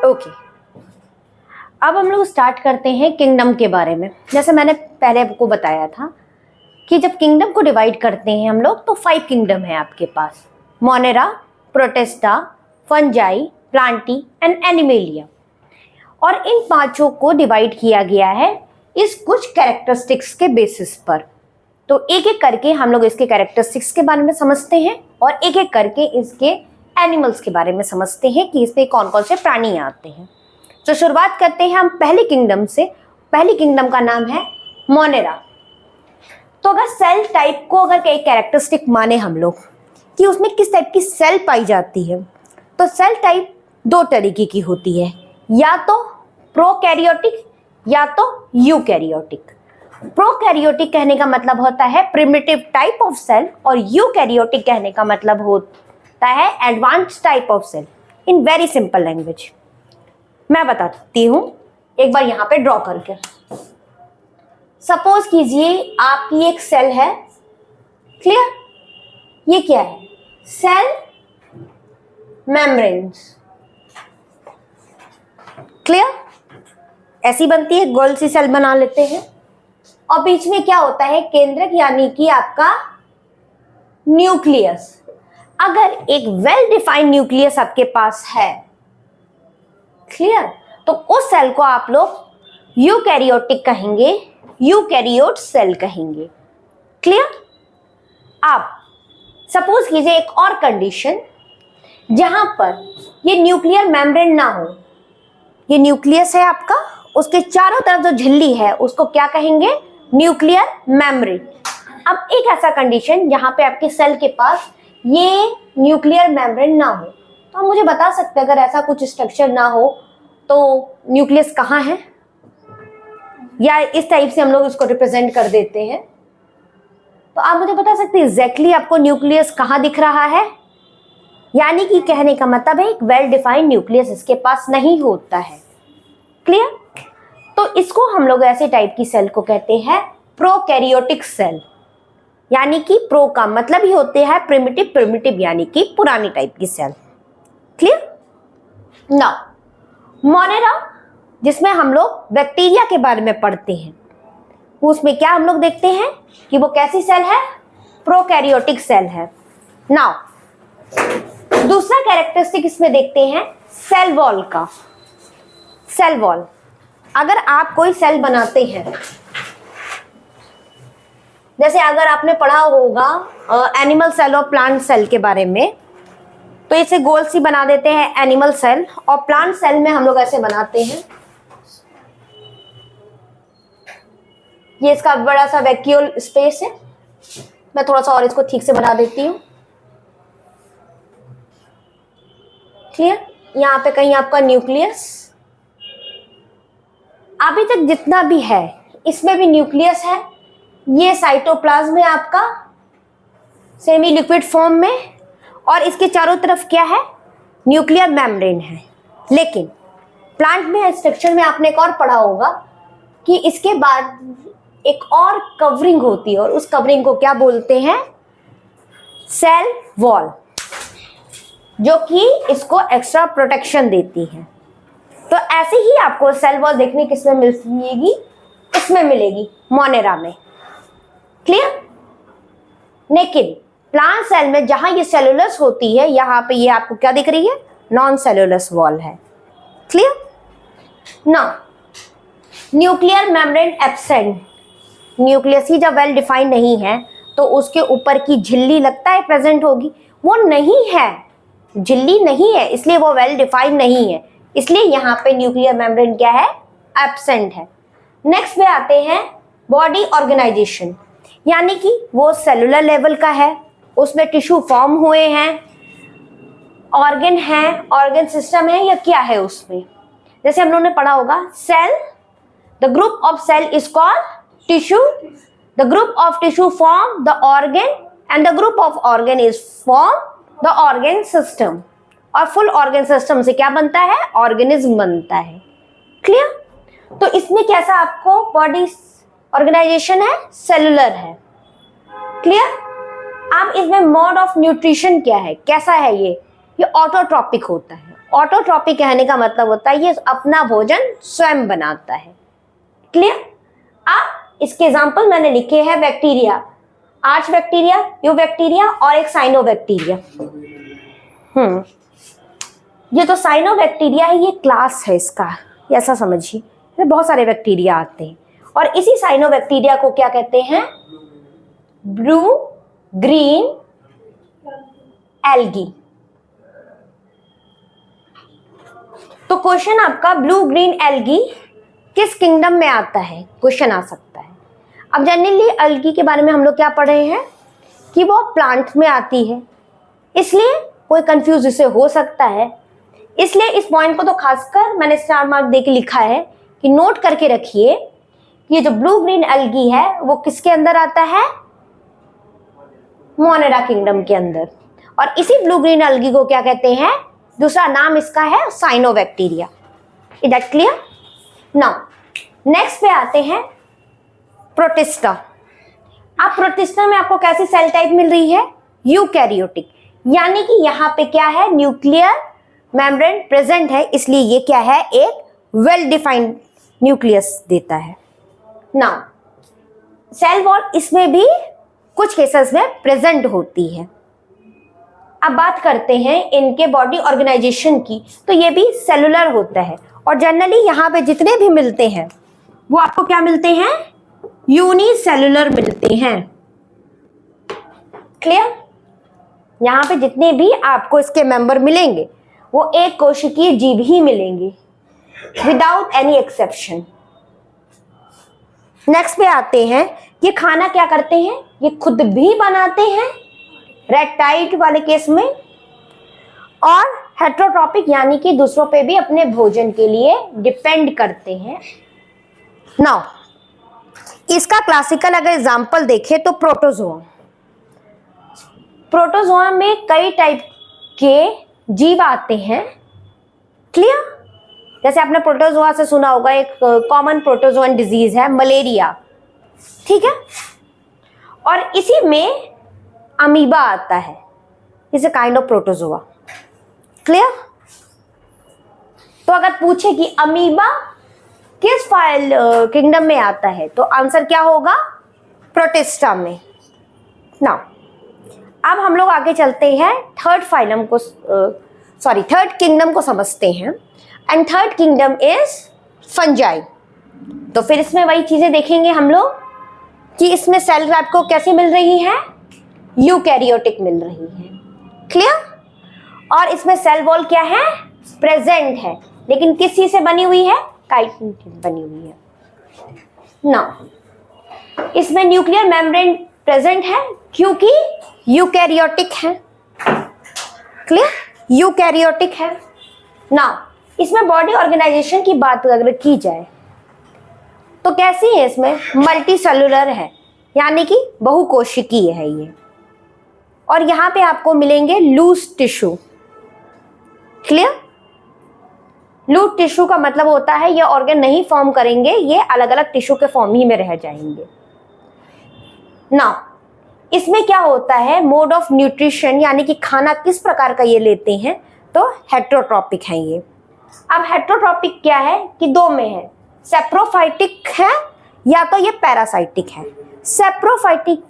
Okay, अब हम लोग स्टार्ट करते हैं किंगडम के बारे में। जैसे मैंने पहले आपको बताया था कि जब किंगडम को डिवाइड करते हैं हम लोग तो 5 किंगडम है आपके पास, Monera, Protista, fungi, Plantae and Animalia. और इन पांचों को डिवाइड किया गया है इस कुछ कैरेक्टरिस्टिक्स के बेसिस पर। तो एक एक करके हम लोग इसके कैरेक्टरिस्टिक्स के बारे में समझते हैं और एक एक करके इसके एनिमल्स के बारे में समझते हैं कि इसमें कौन कौन से प्राणी आते हैं। तो शुरुआत करते हैं हम पहली किंगडम से। पहली किंगडम का नाम है मोनेरा। तो अगर सेल टाइप को अगर एक कैरेक्टरिस्टिक माने हम लोग कि उसमें किस टाइप की सेल पाई जाती है, तो सेल टाइप 2 तरीके की होती है, या तो प्रोकैरियोटिक या तो यूकैरियोटिक। प्रोकैरियोटिक कहने का मतलब होता है प्रिमिटिव टाइप ऑफ सेल और यूकैरियोटिक कहने का मतलब होता है advanced type of cell. In very simple language मैं बताती हूं, एक बार यहां पे ड्रॉ करके। सपोज कीजिए आपकी एक सेल है, क्लियर? ये क्या है? Cell membranes, clear? ऐसी बनती है, गोल सी सेल बना लेते हैं और बीच में क्या होता है? केंद्रक, यानी कि आपका न्यूक्लियस। अगर एक वेल डिफाइंड न्यूक्लियस आपके पास है, क्लियर, तो उस सेल को आप लोग यूकैरियोटिक कहेंगे, यूकैरियोट सेल कहेंगे, क्लियर? अब सपोज कीजिए एक और कंडीशन जहां पर ये न्यूक्लियर मेम्ब्रेन ना हो। ये न्यूक्लियस है आपका, उसके चारों तरफ जो झिल्ली है उसको क्या कहेंगे? Nuclear membrane. अब एक ऐसा कंडीशन जहां पे आपके सेल के पास ये न्यूक्लियर मेम्ब्रेन ना हो, तो आप मुझे बता सकते हैं अगर ऐसा कुछ स्ट्रक्चर ना हो तो न्यूक्लियस कहाँ है, या इस टाइप से हम लोग इसको रिप्रेजेंट कर देते हैं। तो आप मुझे बता सकते हैं एग्जैक्टली आपको न्यूक्लियस कहाँ दिख रहा है? यानी कि कहने का मतलब है एक वेल डिफाइंड न्यूक्लियस इसके पास नहीं होता है, क्लियर? तो इसको हम लोग ऐसे टाइप की सेल को कहते हैं प्रोकैरियोटिक सेल। यानी कि प्रो का मतलब ही होते हैं प्रिमिटिव, प्रिमिटिव यानी कि पुरानी टाइप की सेल, क्लियर? नाउ मोनेरा, जिसमें हम लोग बैक्टीरिया के बारे में पढ़ते हैं, उसमें क्या हम लोग देखते हैं कि वो कैसी सेल है? प्रोकैरियोटिक सेल है। नाउ दूसरा कैरेक्टरिस्टिक इसमें देखते हैं सेल वॉल का। सेल वॉल, अगर आप कोई सेल बनाते हैं, जैसे अगर आपने पढ़ा होगा एनिमल सेल और प्लांट सेल के बारे में, तो इसे गोल सी बना देते हैं एनिमल सेल, और प्लांट सेल में हम लोग ऐसे बनाते हैं। ये इसका बड़ा सा वैक्यूल स्पेस है। मैं थोड़ा सा और इसको ठीक से बना देती हूँ, क्लियर? यहाँ पे कहीं आपका न्यूक्लियस, अभी तक जितना भी है इसमें भी न्यूक्लियस है। ये साइटोप्लाज्म है आपका सेमी लिक्विड फॉर्म में, और इसके चारों तरफ क्या है? न्यूक्लियर मेम्ब्रेन है। लेकिन प्लांट में स्ट्रक्चर में आपने एक और पढ़ा होगा कि इसके बाद एक और कवरिंग होती है, और उस कवरिंग को क्या बोलते हैं? सेल वॉल, जो कि इसको एक्स्ट्रा प्रोटेक्शन देती है। तो ऐसे ही आपको सेल वॉल देखने किसमें मिलेगी? इसमें मिलेगी, मोनेरा में, क्लियर? लेकिन प्लांट सेल में जहां ये सेलुलस होती है, यहां पे ये आपको क्या दिख रही है? नॉन सेलुलस वॉल है, clear? Now nuclear membrane absent. Nucleus ही जब वेल डिफाइंड नहीं है तो उसके ऊपर की झिल्ली लगता है प्रेजेंट होगी, वो नहीं है, झिल्ली नहीं है, इसलिए वो वेल डिफाइंड नहीं है, इसलिए यहाँ पे न्यूक्लियर मेम्ब्रेन क्या है? एब्सेंट है। नेक्स्ट पे आते हैं बॉडी ऑर्गेनाइजेशन, यानी कि वो सेलुलर लेवल का है, उसमें टिश्यू फॉर्म हुए हैं, ऑर्गन है, ऑर्गन सिस्टम है, या क्या है उसमें? जैसे हम लोगों ने पढ़ा होगा cell, the group of cell is called tissue, the group of tissue form the organ, and the group of organ is form the organ system. और फुल ऑर्गन सिस्टम से क्या बनता है? ऑर्गेनिज्म बनता है, क्लियर? तो इसमें कैसा आपको बॉडी ऑर्गेनाइजेशन है? सेलुलर है, क्लियर? अब इसमें मोड ऑफ न्यूट्रिशन क्या है? कैसा है ये? ऑटोट्रॉपिक होता है। ऑटोट्रॉपिक कहने का मतलब होता है ये अपना भोजन स्वयं बनाता है। क्लियर? अब इसके एग्जांपल मैंने लिखे हैं bacteria, arch bacteria, you bacteria और एक साइनोबैक्टीरिया। ये तो साइनोबैक्टीरिया है, ये क्लास है इसका, ऐसा समझिए। इसमें बहुत सारे बैक्टीरिया आते हैं और इसी साइनोबैक्टीरिया को क्या कहते हैं? Blue green algae. तो क्वेश्चन आपका ब्लू ग्रीन एल्गी किस किंगडम में आता है, क्वेश्चन आ सकता है। अब जनरली एल्गी के बारे में हम लोग क्या पढ़ रहे हैं कि वो प्लांट में आती है, इसलिए कोई कंफ्यूज इसे हो सकता है, इसलिए इस पॉइंट को तो खासकर मैंने स्टार मार्क देके लिखा है कि नोट करके रखिए कि ये जो ब्लू ग्रीन एल्गी है वो किसके अंदर आता है? मोनेरा किंगडम के अंदर। और इसी ब्लू ग्रीन एल्गी को क्या कहते हैं? दूसरा नाम इसका है cyanobacteria. Is that clear? Now next पे आते हैं प्रोटिस्टा। अब प्रोटिस्टा में आपको कैसी सेल टाइप मिल रही है? यूकैरियोटिक, यानी कि यहाँ पे क्या है? न्यूक्लियर मेम्ब्रेन प्रेजेंट है, इसलिए ये क्या है? एक वेल डिफाइंड न्यूक्लियस देता है। नाउ सेल वॉल इसमें भी कुछ केसेस में प्रेजेंट होती है। अब बात करते हैं इनके बॉडी ऑर्गेनाइजेशन की, तो ये भी सेलुलर होता है और जनरली यहाँ पे जितने भी मिलते हैं वो आपको क्या मिलते हैं? यूनिसेलुलर मिलते हैं। क्लियर? यहाँ पे जितने भी आपको इसके मेंबर मिलेंगे वो एक कोशिकीय जीव ही मिलेंगे, विदाउट एनी एक्सेप्शन। नेक्स्ट पे आते हैं, ये खाना क्या करते हैं? ये खुद भी बनाते हैं रेप्टाइल वाले केस में, और हेट्रोट्रॉपिक यानी कि दूसरों पे भी अपने भोजन के लिए डिपेंड करते हैं। नाउ इसका क्लासिकल अगर एग्जांपल देखें तो प्रोटोजोआ। प्रोटोजोआ में कई टाइप के जीव आते हैं। क्लियर? जैसे आपने प्रोटोजोआ से सुना होगा, एक कॉमन प्रोटोजोअन डिजीज है मलेरिया, ठीक है, और इसी में अमीबा आता है, is a kind of protozoa. Clear? तो अगर पूछे कि अमीबा किस फाइल किंगडम में आता है तो आंसर क्या होगा? प्रोटिस्टा में। नाउ अब हम लोग आगे चलते हैं थर्ड फाइलम को, थर्ड किंगडम को समझते हैं। And third kingdom is fungi. तो फिर इसमें वही चीजें देखेंगे हम लोग कि इसमें सेल आपको कैसी मिल रही है? यूकैरियोटिक मिल रही है। क्लियर? और इसमें सेल वॉल क्या है? प्रेजेंट है, लेकिन किस चीज से बनी हुई है? काइटिन बनी हुई है। नाउ इसमें न्यूक्लियर मेम्ब्रेन प्रेजेंट है क्योंकि यूकैरियोटिक है। क्लियर? यूकैरियोटिक है। नाउ इसमें बॉडी ऑर्गेनाइजेशन की बात अगर की जाए तो कैसी है? इसमें मल्टी सेलुलर है, यानी कि बहुकोशिकीय है ये, और यहां पे आपको मिलेंगे loose tissue. Clear? Loose tissue का मतलब होता है ये ऑर्गन नहीं फॉर्म करेंगे, ये अलग अलग टिश्यू के फॉर्म ही में रह जाएंगे। नाउ इसमें क्या होता है? मोड ऑफ न्यूट्रिशन, यानी कि खाना किस प्रकार का ये लेते हैं, तो हेट्रोट्रॉपिक है ये। अब हेट्रोट्रॉपिक क्या है कि दो में है, सेप्रोफाइटिक है या तो ये पैरासाइटिक है। सेप्रोफाइटिक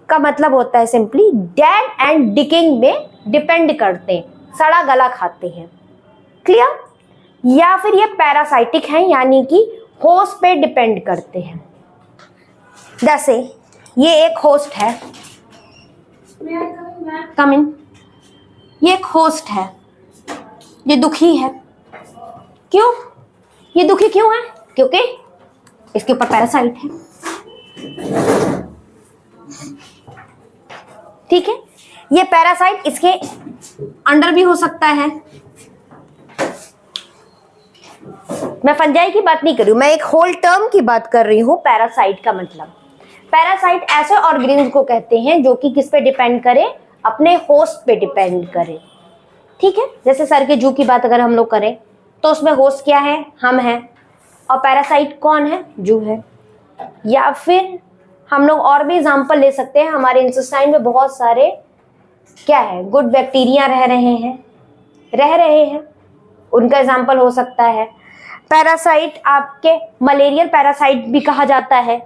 का मतलब होता है सिंपली डेड एंड डिकिंग में डिपेंड करते हैं, सड़ा गला खाते हैं। क्लियर? या फिर ये पैरासाइटिक है, यानी कि होस्ट पे डिपेंड करते हैं। जैसे ये एक होस्ट है, कम इन, ये एक होस्ट है, ये दुखी है। क्यों? ये दुखी क्यों है? क्योंकि इसके ऊपर पैरासाइट है। ठीक है? ये पैरासाइट इसके अंडर भी हो सकता है। मैं फंजाई की बात नहीं कर रही हूं, मैं एक होल टर्म की बात कर रही हूं। पैरासाइट का मतलब, पैरासाइट ऐसे ऑर्गेनिज्म को कहते हैं जो कि किस पे डिपेंड करे? अपने होस्ट पे डिपेंड करे। ठीक है? जैसे सर के जू की बात अगर हम लोग करें तो उसमें होस्ट क्या है? हम हैं, और पैरासाइट कौन है? जू है। या फिर हम लोग और भी एग्जाम्पल ले सकते हैं, हमारे इंटेस्टाइन में बहुत सारे क्या है? गुड बैक्टीरिया रह रहे हैं, उनका एग्जाम्पल हो सकता है। पैरासाइट आपके मलेरियल पैरासाइट भी कहा जाता है,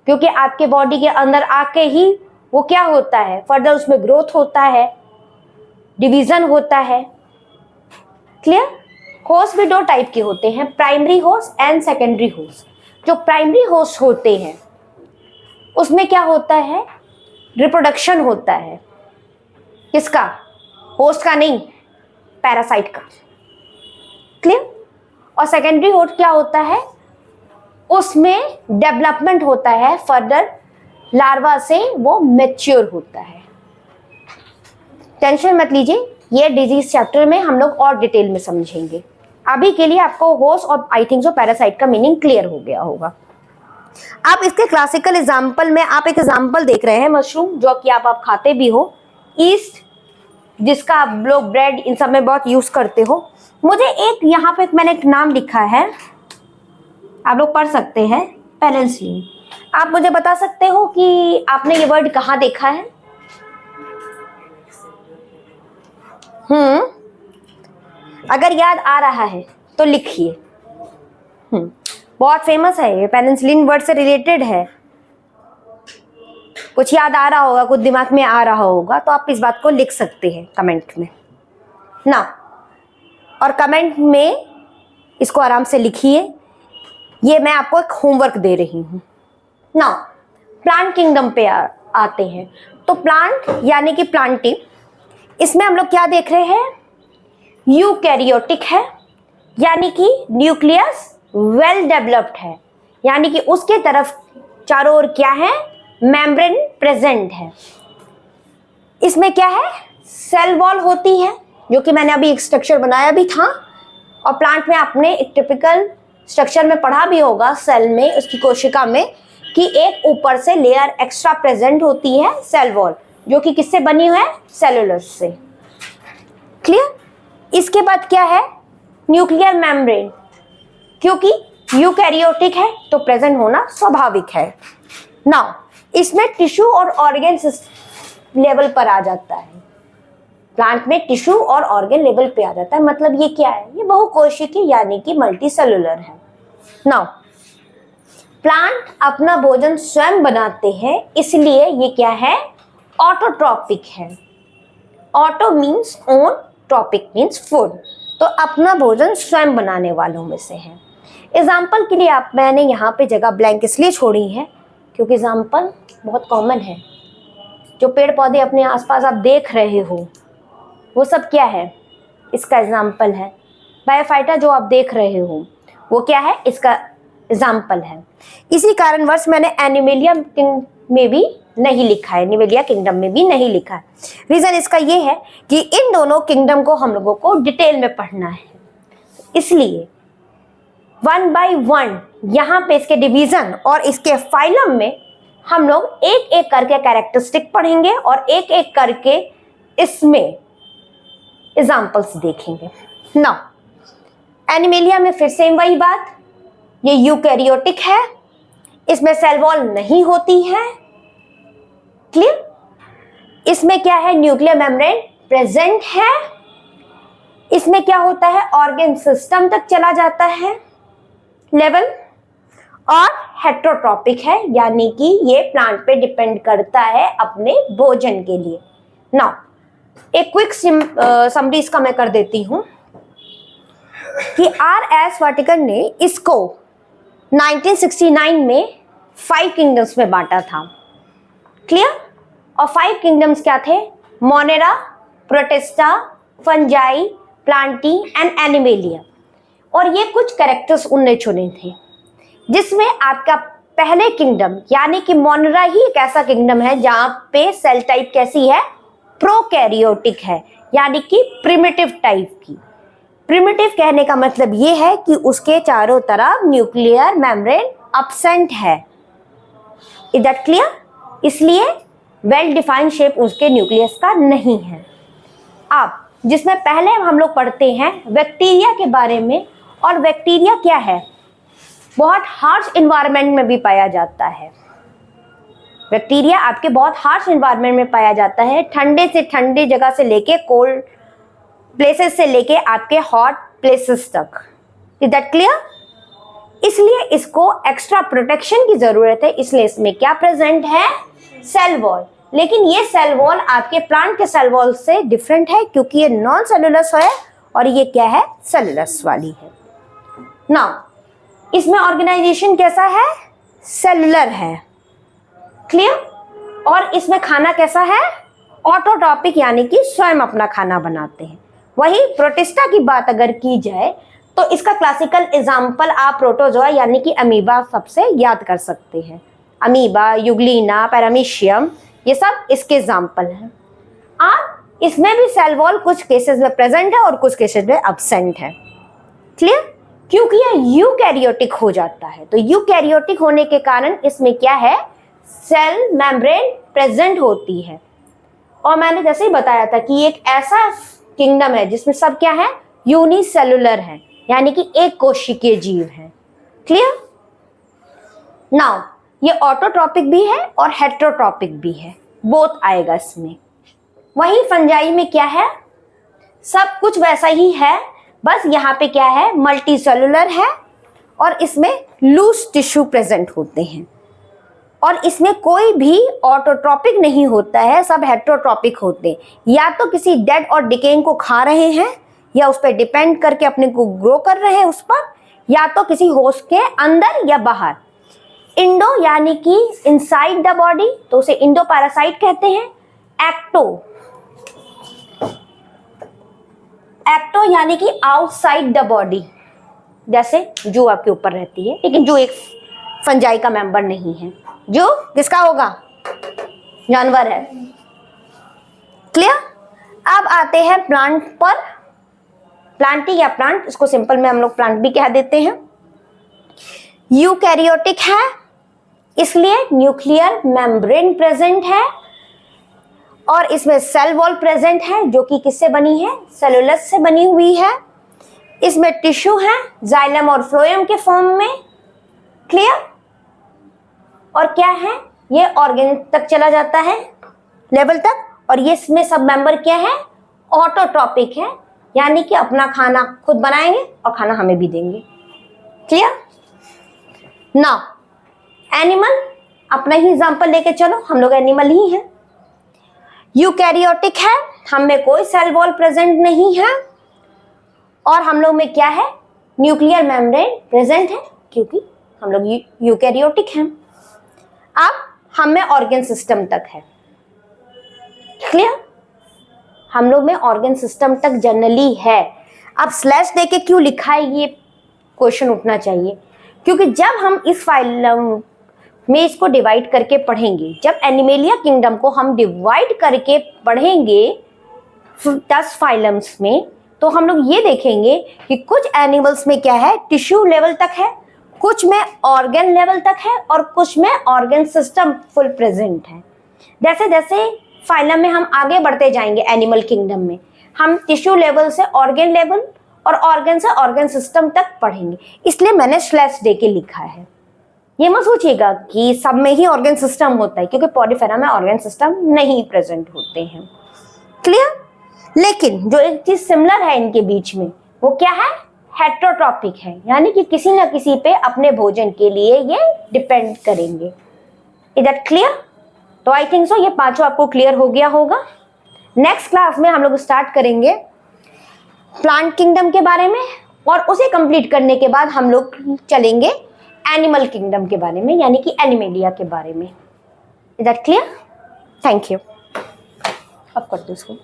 क्योंकि आपके बॉडी के अंदर आके ही वो क्या होता है, फर्दर उसमें ग्रोथ होता है, डिवीजन होता है। क्लियर? होस्ट भी 2 टाइप के होते हैं, primary host and secondary host. जो प्राइमरी होस्ट होते हैं उसमें क्या होता है, रिप्रोडक्शन होता है। किसका? होस्ट का नहीं, पैरासाइट का। क्लियर? और सेकेंडरी होस्ट क्या होता है, उसमें डेवलपमेंट होता है, फर्दर लार्वा से वो मैच्योर होता है। टेंशन मत लीजिए, ये डिजीज चैप्टर में हम लोग और डिटेल में समझेंगे। अभी के लिए आपको होस्ट और आई थिंक जो पैरासाइट का मीनिंग क्लियर हो गया होगा। आप इसके क्लासिकल एग्जाम्पल में आप एक एग्जाम्पल देख रहे हैं, मशरूम, जो कि आप खाते भी हो, ईस्ट, जिसका आप लोग ब्रेड इन सब में बहुत यूज करते हो। मुझे एक यहाँ पे मैंने एक नाम लिखा है, आप लोग पढ़ सकते हैं, पेनिसिलिन। आप मुझे बता सकते हो कि आपने ये वर्ड कहाँ देखा है? अगर याद आ रहा है तो लिखिए। बहुत फेमस है ये, पेनिसिलिन वर्ड से रिलेटेड है। कुछ याद आ रहा होगा, कुछ दिमाग में आ रहा होगा, तो आप इस बात को लिख सकते हैं कमेंट में ना, और कमेंट में इसको आराम से लिखिए। ये मैं आपको एक होमवर्क दे रही हूँ ना। प्लांट किंगडम पे आते हैं। तो प्लांट यानी कि प्लांटिंग, इसमें हम लोग क्या देख रहे हैं, यूकैरियोटिक है, यानी कि न्यूक्लियस वेल डेवलप्ड है, यानी कि उसके तरफ चारों ओर क्या है, मेम्ब्रेन प्रेजेंट है। इसमें क्या है, सेल वॉल होती है, जो कि मैंने अभी एक स्ट्रक्चर बनाया भी था, और प्लांट में आपने एक टिपिकल स्ट्रक्चर में पढ़ा भी होगा, सेल में, उसकी कोशिका में, कि एक ऊपर से लेयर एक्स्ट्रा प्रेजेंट होती है, सेल वॉल, जो कि किससे बनी हुई है, सेलुलोज से। क्लियर? इसके बाद क्या है, न्यूक्लियर मेम्ब्रेन, क्योंकि यूकैरियोटिक है तो प्रेजेंट होना स्वाभाविक है। नाउ इसमें टिश्यू और ऑर्गन लेवल पर आ जाता है, प्लांट में टिश्यू और ऑर्गन लेवल पे आ जाता है। मतलब ये क्या है, ये बहुकोशिकीय यानी कि मल्टी सेलुलर है। नाउ प्लांट अपना भोजन स्वयं बनाते हैं, इसलिए ये क्या है, ऑटोट्रॉपिक है। Auto means own, trophic means food, तो अपना भोजन स्वयं बनाने वालों में से है। एग्जाम्पल के लिए मैंने यहाँ पे जगह ब्लैंक इसलिए छोड़ी है क्योंकि एग्जाम्पल बहुत कॉमन है। जो पेड़ पौधे अपने आसपास आप देख रहे हो वो सब क्या है, इसका एग्जाम्पल है। बायोफाइटा जो आप देख रहे हो वो क्या है, इसका एग्जाम्पल है। इसी कारणवश मैंने एनिमेलिया में भी नहीं लिखा है, निवेलिया किंगडम में भी नहीं लिखा है। रीजन इसका ये है कि इन दोनों किंगडम को हम लोगों को डिटेल में पढ़ना है, इसलिए 1 by 1 यहाँ पे इसके डिवीजन और इसके फाइलम में हम लोग एक एक करके कैरेक्टरिस्टिक पढ़ेंगे और एक एक करके इसमें एग्जाम्पल्स देखेंगे। नाउ एनिमेलिया में फिर से वही बात, ये यूकैरियोटिक है, इसमें सेल वॉल नहीं होती है। क्लियर? इसमें क्या है, न्यूक्लियर मेम्ब्रेन प्रेजेंट है। इसमें क्या होता है, ऑर्गन सिस्टम तक चला जाता है लेवल, और हेट्रोट्रॉपिक है, यानी कि ये प्लांट पे डिपेंड करता है अपने भोजन के लिए। नाउ एक क्विक समरी इसका मैं कर देती हूं कि R.S. वाटिकन ने इसको 1969 में 5 किंगडम्स में बांटा था। क्लियर? और 5 किंगडम्स क्या थे, Monera, protista, fungi, Plantae and Animalia. और ये कुछ कैरेक्टर्स उनने चुने थे, जिसमें आपका पहले किंगडम यानी कि मोनेरा ही एक ऐसा किंगडम है जहां पे सेल टाइप कैसी है, प्रोकैरियोटिक है, यानी कि प्रिमिटिव टाइप की। प्रिमिटिव कहने का मतलब ये है कि उसके चारों तरफ न्यूक्लियर मेम्ब्रेन एब्सेंट है। Is that clear? इसलिए वेल डिफाइंड शेप उसके न्यूक्लियस का नहीं है। अब जिसमें पहले हम लोग पढ़ते हैं बैक्टीरिया के बारे में, और बैक्टीरिया क्या है, बहुत हार्श इन्वायरमेंट में भी पाया जाता है। बैक्टीरिया आपके बहुत हार्श इन्वायरमेंट में पाया जाता है, ठंडे से ठंडे जगह से लेके कोल्ड प्लेसेस से लेके आपके हॉट प्लेसेस तक। Is that clear? इसलिए इसको एक्स्ट्रा प्रोटेक्शन की जरूरत है, इसलिए इसमें क्या प्रेजेंट है? Cell wall. लेकिन ये सेल वॉल आपके प्लांट के सेल वॉल से डिफरेंट है, क्योंकि ये नॉन सेलुलस है और ये क्या है? सेलुलस वाली है। नाउ इसमें ऑर्गेनाइजेशन कैसा है? सेलुलर है। क्लियर? और इसमें खाना कैसा है? ऑटोट्रॉपिक, यानी कि स्वयं अपना खाना बनाते हैं। वही प्रोटिस्टा की बात अगर की जाए तो इसका क्लासिकल एग्जाम्पल आप प्रोटोजोआ यानी कि अमीबा सबसे याद कर सकते हैं। अमीबा, यूग्लिना, पैरामीशियम, ये सब इसके एग्जाम्पल हैं। आप इसमें भी सेल वॉल कुछ केसेस में प्रेजेंट है और कुछ केसेस में एब्सेंट है। क्लियर? क्योंकि ये यूकैरियोटिक हो जाता है, तो यूकैरियोटिक होने के कारण इसमें क्या है? सेल मेम्ब्रेन प्रेजेंट होती है। और मैंने जैसे ही बताया था कि एक ऐसा किंगडम है जिसमें सब क्या है? यूनिसेलुलर है, यानी कि एक कोशिकीय जीव है। क्लियर? नाउ ये ऑटोट्रॉपिक भी है और हेटेरोट्रॉपिक भी है, बोथ आएगा इसमें। वही फंजाई में क्या है? सब कुछ वैसा ही है, बस यहाँ पे क्या है? मल्टी सेलुलर है और इसमें लूज टिश्यू प्रेजेंट होते हैं। और इसमें कोई भी ऑटोट्रॉपिक नहीं होता है, सब हेटेरोट्रॉपिक होते हैं। या तो किसी डेड और डिकेइंग को खा रहे हैं, या उस पर डिपेंड करके अपने को ग्रो कर रहे हैं उस पर, या तो किसी होस्ट के अंदर या बाहर। इंडो यानी कि इनसाइड द बॉडी, तो उसे इंडो पैरासाइट कहते हैं। एक्टो यानी कि आउटसाइड द बॉडी, जैसे जू आपके ऊपर रहती है, लेकिन जू एक फंजाई का मेंबर नहीं है। जो किसका होगा? जानवर है। क्लियर? अब आते हैं प्लांट पर। प्लांटी या प्लांट, इसको सिंपल में हम लोग प्लांट भी कह देते हैं। यूकैरियोटिक है, इसलिए न्यूक्लियर मेम्ब्रेन प्रेजेंट है और इसमें सेल वॉल प्रेजेंट है, जो कि किससे बनी है? सेलुलस से बनी हुई है। इसमें टिश्यू है जाइलम और फ्लोएम के फॉर्म में। क्लियर? और क्या है? ये ऑर्गेन तक चला जाता है, लेवल तक। और ये इसमें सब मेंबर क्या है? ऑटोट्रॉपिक है, यानी कि अपना खाना खुद बनाएंगे और खाना हमें भी देंगे। क्लियर? नाउ एनिमल, अपना ही एग्जांपल लेके चलो, हम लोग एनिमल ही हैं। यूकैरियोटिक है, हम में कोई सेल वॉल प्रेजेंट नहीं है और हम लोग में क्या है? न्यूक्लियर मेम्ब्रेन प्रेजेंट है, क्योंकि हम लोग यूकैरियोटिक हैं। अब हम में ऑर्गन सिस्टम तक है। क्लियर? हम लोग में ऑर्गन सिस्टम तक जनरली है। अब स्लैश देके क्यों लिखा है, ये क्वेश्चन उठना चाहिए, क्योंकि जब हम इस फाइलम में इसको डिवाइड करके पढ़ेंगे, जब एनिमेलिया किंगडम को हम डिवाइड करके पढ़ेंगे 10 फाइलम्स में, तो हम लोग ये देखेंगे कि कुछ एनिमल्स में क्या है? टिश्यू लेवल तक है, कुछ में ऑर्गन लेवल तक है और कुछ में ऑर्गन सिस्टम फुल प्रेजेंट है। जैसे जैसे फाइलम में हम आगे बढ़ते जाएंगे एनिमल किंगडम में, हम टिश्यू लेवल से ऑर्गन लेवल और ऑर्गन से ऑर्गन सिस्टम तक पढ़ेंगे, इसलिए मैंने स्लैश दे के लिखा है। ये मत सोचिएगा कि सब में ही ऑर्गन सिस्टम होता है, क्योंकि पॉलीफेरा में ऑर्गन सिस्टम नहीं प्रेजेंट होते हैं। क्लियर? लेकिन जो एक चीज सिमिलर है इनके बीच में, वो क्या है? हेटेरोट्रॉपिक है, यानी कि किसी न किसी पे अपने भोजन के लिए ये डिपेंड करेंगे। Is that clear? तो आई थिंक सो ये पांचों आपको क्लियर हो गया होगा। नेक्स्ट क्लास में हम लोग स्टार्ट करेंगे प्लांट किंगडम के बारे में, और उसे कंप्लीट करने के बाद हम लोग चलेंगे एनिमल किंगडम के बारे में, यानी कि एनिमेलिया के बारे में। Is that clear? Thank you. अब कर दो इसको।